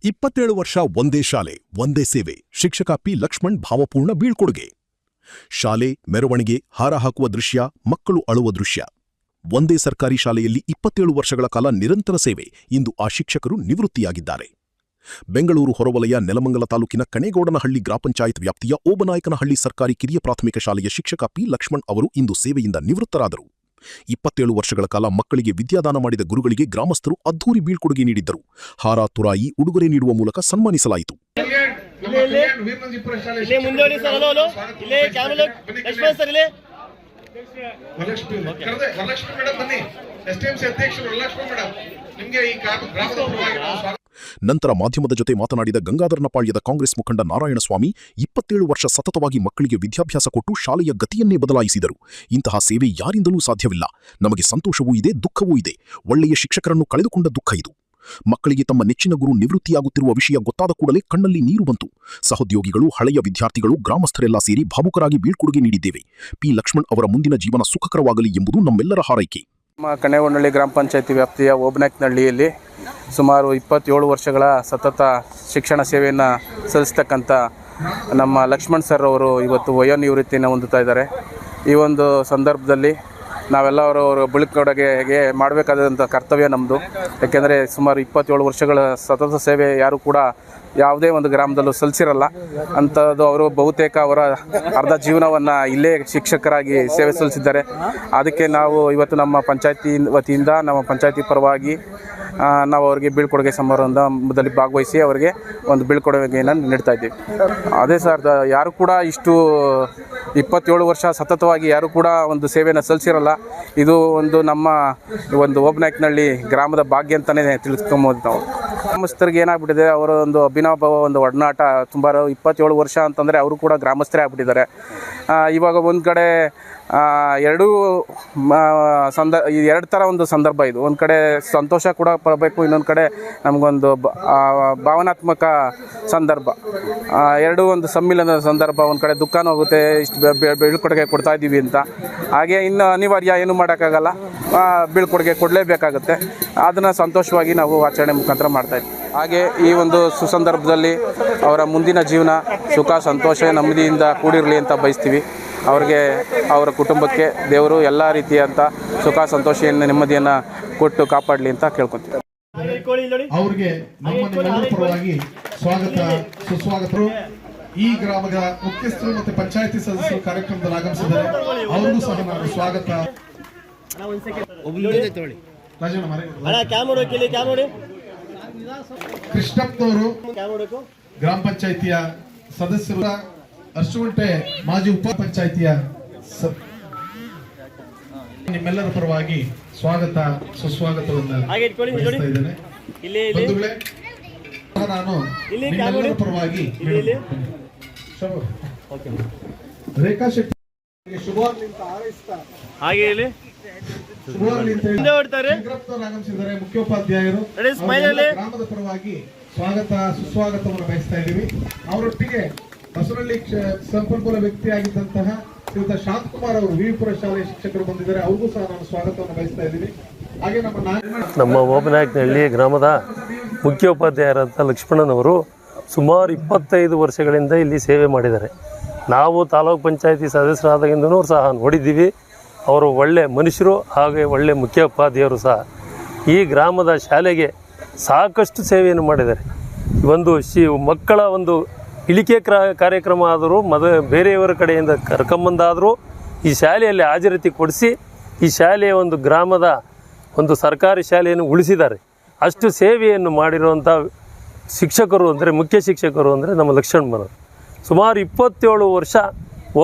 27 ವರ್ಷ ಒಂದೇ ಶಾಲೆ ಒಂದೇ ಸೇವೆ ಶಿಕ್ಷಕ ಪಿ ಲಕ್ಷ್ಮಣ್ ಭಾವಪೂರ್ಣ ಬೀಳ್ಕೊಡುಗೆ. ಶಾಲೆ ಮೆರವಣಿಗೆ ಹಾರ ಹಾಕುವ ದೃಶ್ಯ, ಮಕ್ಕಳು ಅಳುವ ದೃಶ್ಯ. ಒಂದೇ ಸರ್ಕಾರಿ ಶಾಲೆಯಲ್ಲಿ 27 ವರ್ಷಗಳ ಕಾಲ ನಿರಂತರ ಸೇವೆ. ಇಂದು ಆ ಶಿಕ್ಷಕರು ನಿವೃತ್ತಿಯಾಗಿದ್ದಾರೆ. ಬೆಂಗಳೂರು ಹೊರವಲಯ ನೆಲಮಂಗಲ ತಾಲೂಕಿನ ಕಣೇಗೌಡನಹಳ್ಳಿ ಗ್ರಾಮ ಪಂಚಾಯತ್ ವ್ಯಾಪ್ತಿಯ ಓಬನಾಯಕನಹಳ್ಳಿ ಸರ್ಕಾರಿ ಕಿರಿಯ ಪ್ರಾಥಮಿಕ ಶಾಲೆಯ ಶಿಕ್ಷಕ ಪಿ ಲಕ್ಷ್ಮಣ್ ಅವರು ಇಂದು ಸೇವೆಯಿಂದ ನಿವೃತ್ತರಾದರು. 27 ವರ್ಷಗಳ ಕಾಲ ಮಕ್ಕಳಿಗೆ ವಿದ್ಯಾದಾನ ಮಾಡಿದ ಗುರುಗಳಿಗೆ ಗ್ರಾಮಸ್ಥರು ಅದ್ಧೂರಿ ಬೀಳ್ಕೊಡುಗೆ ನೀಡಿದ್ದರು. ಹಾರ ತುರಾಯಿ ಉಡುಗೊರೆ ನೀಡುವ ಮೂಲಕ ಸನ್ಮಾನಿಸಲಾಯಿತು. ನಂತರ ಮಾಧ್ಯಮದ ಜೊತೆ ಮಾತನಾಡಿದ ಗಂಗಾಧರನಪಾಳ್ಯದ ಕಾಂಗ್ರೆಸ್ ಮುಖಂಡ ನಾರಾಯಣಸ್ವಾಮಿ, 27 ವರ್ಷ ಸತತವಾಗಿ ಮಕ್ಕಳಿಗೆ ವಿದ್ಯಾಭ್ಯಾಸ ಕೊಟ್ಟು ಶಾಲೆಯ ಗತಿಯನ್ನೇ ಬದಲಾಯಿಸಿದರು. ಇಂತಹ ಸೇವೆ ಯಾರಿಂದಲೂ ಸಾಧ್ಯವಿಲ್ಲ. ನಮಗೆ ಸಂತೋಷವೂ ಇದೆ, ದುಃಖವೂ ಇದೆ. ಒಳ್ಳೆಯ ಶಿಕ್ಷಕರನ್ನು ಕಳೆದುಕೊಂಡ ದುಃಖ ಇದು. ಮಕ್ಕಳಿಗೆ ತಮ್ಮ ನೆಚ್ಚಿನ ಗುರು ನಿವೃತ್ತಿಯಾಗುತ್ತಿರುವ ವಿಷಯ ಗೊತ್ತಾದ ಕೂಡಲೇ ಕಣ್ಣಲ್ಲಿ ನೀರು ಬಂತು. ಸಹೋದ್ಯೋಗಿಗಳು, ಹಳೆಯ ವಿದ್ಯಾರ್ಥಿಗಳು, ಗ್ರಾಮಸ್ಥರೆಲ್ಲ ಸೇರಿ ಭಾವುಕರಾಗಿ ಬೀಳ್ಕೊಡುಗೆ ನೀಡಿದ್ದೇವೆ. ಪಿ ಲಕ್ಷ್ಮಣ್ ಅವರ ಮುಂದಿನ ಜೀವನ ಸುಖಕರವಾಗಲಿ ಎಂಬುದು ನಮ್ಮೆಲ್ಲರ ಹಾರೈಕೆ. ಕಣೇಗೌಡನಹಳ್ಳಿ ಗ್ರಾಮ ಪಂಚಾಯತಿ ವ್ಯಾಪ್ತಿಯ ಓಬನಾಯಕನಹಳ್ಳಿಯಲ್ಲಿ ಸುಮಾರು 27 ವರ್ಷಗಳ ಸತತ ಶಿಕ್ಷಣ ಸೇವೆಯನ್ನು ಸಲ್ಲಿಸ್ತಕ್ಕಂಥ ನಮ್ಮ ಲಕ್ಷ್ಮಣ್ ಸರ್ ಅವರು ಇವತ್ತು ವಯೋನಿವೃತ್ತಿಯನ್ನು ಹೊಂದುತ್ತಾ ಇದ್ದಾರೆ. ಈ ಒಂದು ಸಂದರ್ಭದಲ್ಲಿ ನಾವೆಲ್ಲ ಅವರ ಬೀಳ್ಕೊಡುಗೆಗೆ ಮಾಡಬೇಕಾದಂಥ ಕರ್ತವ್ಯ ನಮ್ಮದು. ಯಾಕೆಂದರೆ ಸುಮಾರು 27 ವರ್ಷಗಳ ಸತತ ಸೇವೆ ಯಾರು ಕೂಡ ಯಾವುದೇ ಒಂದು ಗ್ರಾಮದಲ್ಲೂ ಸಲ್ಲಿಸಿರಲ್ಲ. ಅಂಥದ್ದು ಅವರು ಬಹುತೇಕ ಅವರ ಅರ್ಧ ಜೀವನವನ್ನು ಇಲ್ಲೇ ಶಿಕ್ಷಕರಾಗಿ ಸೇವೆ ಸಲ್ಲಿಸಿದ್ದಾರೆ. ಅದಕ್ಕೆ ನಾವು ಇವತ್ತು ನಮ್ಮ ಪಂಚಾಯತಿ ವತಿಯಿಂದ ನಮ್ಮ ಪಂಚಾಯತಿ ಪರವಾಗಿ ನಾವು ಅವರಿಗೆ ಬೀಳ್ಕೊಡುಗೆ ಸಮಾರಂಭದಲ್ಲಿ ಭಾಗವಹಿಸಿ ಅವರಿಗೆ ಒಂದು ಬೀಳ್ಕೊಡುಗೆಯನ್ನು ನೀಡ್ತಾ ಇದ್ದೀವಿ. ಅದೇ ಸರ್, ಯಾರು ಕೂಡ ಇಷ್ಟು 27 ವರ್ಷ ಸತತವಾಗಿ ಯಾರು ಕೂಡ ಒಂದು ಸೇವೆಯನ್ನು ಸಲ್ಲಿಸಿರಲ್ಲ. ಇದು ಒಂದು ನಮ್ಮ ಒಂದು ಓಬನಾಯಕನಹಳ್ಳಿ ಗ್ರಾಮದ ಭಾಗ್ಯ ಅಂತಲೇ ತಿಳಿಸ್ಕೊಬೋದು ನಾವು. ಗ್ರಾಮಸ್ಥರಿಗೆ ಏನಾಗ್ಬಿಟ್ಟಿದೆ, ಅವರ ಒಂದು ಅಭಿನವ ಒಂದು ಒಡನಾಟ ತುಂಬ 27 ವರ್ಷ ಅಂತಂದರೆ ಅವರು ಕೂಡ ಗ್ರಾಮಸ್ಥರೇ ಆಗ್ಬಿಟ್ಟಿದ್ದಾರೆ. ಇವಾಗ ಒಂದು ಕಡೆ ಎರಡು ಥರ ಒಂದು ಸಂದರ್ಭ ಇದು. ಒಂದು ಕಡೆ ಸಂತೋಷ ಕೂಡ ಪಡಬೇಕು, ಇನ್ನೊಂದು ಕಡೆ ನಮಗೊಂದು ಭಾವನಾತ್ಮಕ ಸಂದರ್ಭ, ಎರಡೂ ಒಂದು ಸಮ್ಮಿಲನದ ಸಂದರ್ಭ. ಒಂದು ಕಡೆ ದುಃಖನೂ ಹೋಗುತ್ತೆ, ಇಷ್ಟು ಬೀಳ್ಕೊಡುಗೆ ಕೊಡ್ತಾ ಇದ್ದೀವಿ ಅಂತ. ಹಾಗೆ ಇನ್ನು ಅನಿವಾರ್ಯ, ಏನೂ ಮಾಡೋಕ್ಕಾಗಲ್ಲ, ಬೀಳ್ಕೊಡುಗೆ ಕೊಡಲೇಬೇಕಾಗುತ್ತೆ. ಅದನ್ನು ಸಂತೋಷವಾಗಿ ನಾವು ಆಚರಣೆ ಮುಖಾಂತರ ಮಾಡ್ತಾಯಿದ್ವಿ. ಹಾಗೆ ಈ ಒಂದು ಸುಸಂದರ್ಭದಲ್ಲಿ ಅವರ ಮುಂದಿನ ಜೀವನ ಸುಖ ಸಂತೋಷ ನೆಮ್ಮದಿಯಿಂದ ಕೂಡಿರಲಿ ಅಂತ ಬಯಸ್ತೀವಿ. ಅವ್ರಿಗೆ, ಅವರ ಕುಟುಂಬಕ್ಕೆ ದೇವರು ಎಲ್ಲ ರೀತಿಯಂಥ ಸುಖ ಸಂತೋಷ ನೆಮ್ಮದಿಯನ್ನು ಕೊಟ್ಟು ಕಾಪಾಡಲಿ ಅಂತ ಕೇಳ್ಕೊತೀವಿ. ಅವ್ರಿಗೆ ನಮ್ಮ ಪರವಾಗಿ ಸ್ವಾಗತ ಸುಸ್ವಾಗತರು. ಈ ಗ್ರಾಮದ ಮುಖ್ಯಸ್ಥರು ಮತ್ತು ಪಂಚಾಯತಿ ಸದಸ್ಯರು ಕಾರ್ಯಕ್ರಮದಲ್ಲಿ ಆಗಮಿಸಿದ್ದಾರೆ. ಅವರಿಗೂ ಸಹ ನಾನು ಸ್ವಾಗತ. ಕೃಷ್ಣಪ್ಪನವರು ಗ್ರಾಮ ಪಂಚಾಯತಿಯ ಸದಸ್ಯರು, ಅರ್ಶುಗುಂಟೆ ಮಾಜಿ ಉಪ ಪಂಚಾಯತಿಯ ನಿಮ್ಮೆಲ್ಲರ ಪರವಾಗಿ ಸ್ವಾಗತ ಸುಸ್ವಾಗತವನ್ನು ಇದ್ದೇನೆ. ಬಂಧುಗಳೇ, ನಾನು ನಿಮ್ಮೆಲ್ಲರ ಪರವಾಗಿ ರೇಖಾ ಶೆಟ್ಟಿ ಶುಭವಾಗಲಿ ಅಂತ ಹಾರೈಸ್ತಾ ಆಗಮಿಸಿದ್ದಾರೆ. ಮುಖ್ಯೋಪಾಧ್ಯಾಯರು ಗ್ರಾಮದ ಪರವಾಗಿ ಸ್ವಾಗತ ಸುಸ್ವಾಗತವನ್ನು ಬಯಸ್ತಾ ಇದ್ದೀವಿ. ಅವರೊಟ್ಟಿಗೆ ಬಸವನಹಳ್ಳಿ ಸಂಪನ್ಮೂಲ ವ್ಯಕ್ತಿಯಾಗಿದ್ದಂತಹ ಶ್ರೀಯುತ ಶಾಂತಕುಮಾರ್ ಅವರು ವಿವಿಪುರ ಶಾಲೆಯ ಶಿಕ್ಷಕರು ಬಂದಿದ್ದಾರೆ. ಅವ್ರಿಗೂ ಸಹ ನಾನು ಸ್ವಾಗತವನ್ನು ಬಯಸ್ತಾ ಇದ್ದೀವಿ. ಹಾಗೆ ನಮ್ಮ ಓಬನಾಯಕನಹಳ್ಳಿ ಗ್ರಾಮದ ಮುಖ್ಯೋಪಾಧ್ಯಾಯರಾದ ಲಕ್ಷ್ಮಣನವರು ಸುಮಾರು 25 ವರ್ಷಗಳಿಂದ ಇಲ್ಲಿ ಸೇವೆ ಮಾಡಿದ್ದಾರೆ. ನಾವು ತಾಲೂಕು ಪಂಚಾಯತಿ ಸದಸ್ಯರಾದಾಗಿಂದನೂ ಸಹ ನೋಡಿದ್ದೀವಿ. ಅವರು ಒಳ್ಳೆ ಮನುಷ್ಯರು, ಹಾಗೆ ಒಳ್ಳೆ ಮುಖ್ಯೋಪಾಧ್ಯಾಯರು ಸಹ. ಈ ಗ್ರಾಮದ ಶಾಲೆಗೆ ಸಾಕಷ್ಟು ಸೇವೆಯನ್ನು ಮಾಡಿದ್ದಾರೆ. ಒಂದು ಮಕ್ಕಳ ಒಂದು ಇಳಿಕೆ ಕಾರ್ಯಕ್ರಮ ಆದರೂ ಬೇರೆಯವರ ಕಡೆಯಿಂದ ಕರ್ಕೊಂಬಂದಾದರೂ ಈ ಶಾಲೆಯಲ್ಲಿ ಹಾಜರಾತಿ ಕೊಡಿಸಿ ಈ ಶಾಲೆಯ ಒಂದು ಗ್ರಾಮದ ಒಂದು ಸರ್ಕಾರಿ ಶಾಲೆಯನ್ನು ಉಳಿಸಿದ್ದಾರೆ. ಅಷ್ಟು ಸೇವೆಯನ್ನು ಮಾಡಿರುವಂಥ ಶಿಕ್ಷಕರು ಅಂದರೆ ಮುಖ್ಯ ಶಿಕ್ಷಕರು ಅಂದರೆ ನಮ್ಮ ಲಕ್ಷ್ಮಣರು. ಸುಮಾರು 27 ವರ್ಷ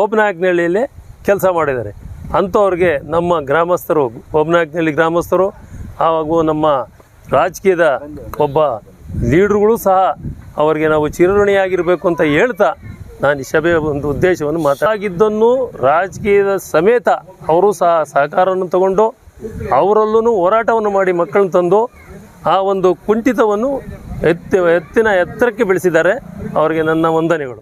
ಓಬನಾಯಕನಹಳ್ಳಿಯಲ್ಲೇ ಕೆಲಸ ಮಾಡಿದ್ದಾರೆ. ಅಂಥವ್ರಿಗೆ ನಮ್ಮ ಗ್ರಾಮಸ್ಥರು, ಓಬನಾಯಕನಹಳ್ಳಿ ಗ್ರಾಮಸ್ಥರು ಹಾಗೂ ನಮ್ಮ ರಾಜಕೀಯದ ಒಬ್ಬ ಲೀಡ್ರುಗಳು ಸಹ ಅವರಿಗೆ ನಾವು ಚಿರಋಣಿಯಾಗಿರಬೇಕು ಅಂತ ಹೇಳ್ತಾ ನಾನು ಈ ಸಭೆಯ ಒಂದು ಉದ್ದೇಶವನ್ನು ಮಾತಾಗಿದ್ದನ್ನು ರಾಜಕೀಯದ ಸಮೇತ ಅವರು ಸಹ ಸಹಕಾರವನ್ನು ತಗೊಂಡು ಅವರಲ್ಲೂ ಹೋರಾಟವನ್ನು ಮಾಡಿ ಮಕ್ಕಳನ್ನು ತಂದು ಆ ಒಂದು ಕುಂಠಿತವನ್ನು ಎತ್ತಿನ ಎತ್ತರಕ್ಕೆ ಬೆಳೆಸಿದ್ದಾರೆ. ಅವರಿಗೆ ನನ್ನ ವಂದನೆಗಳು.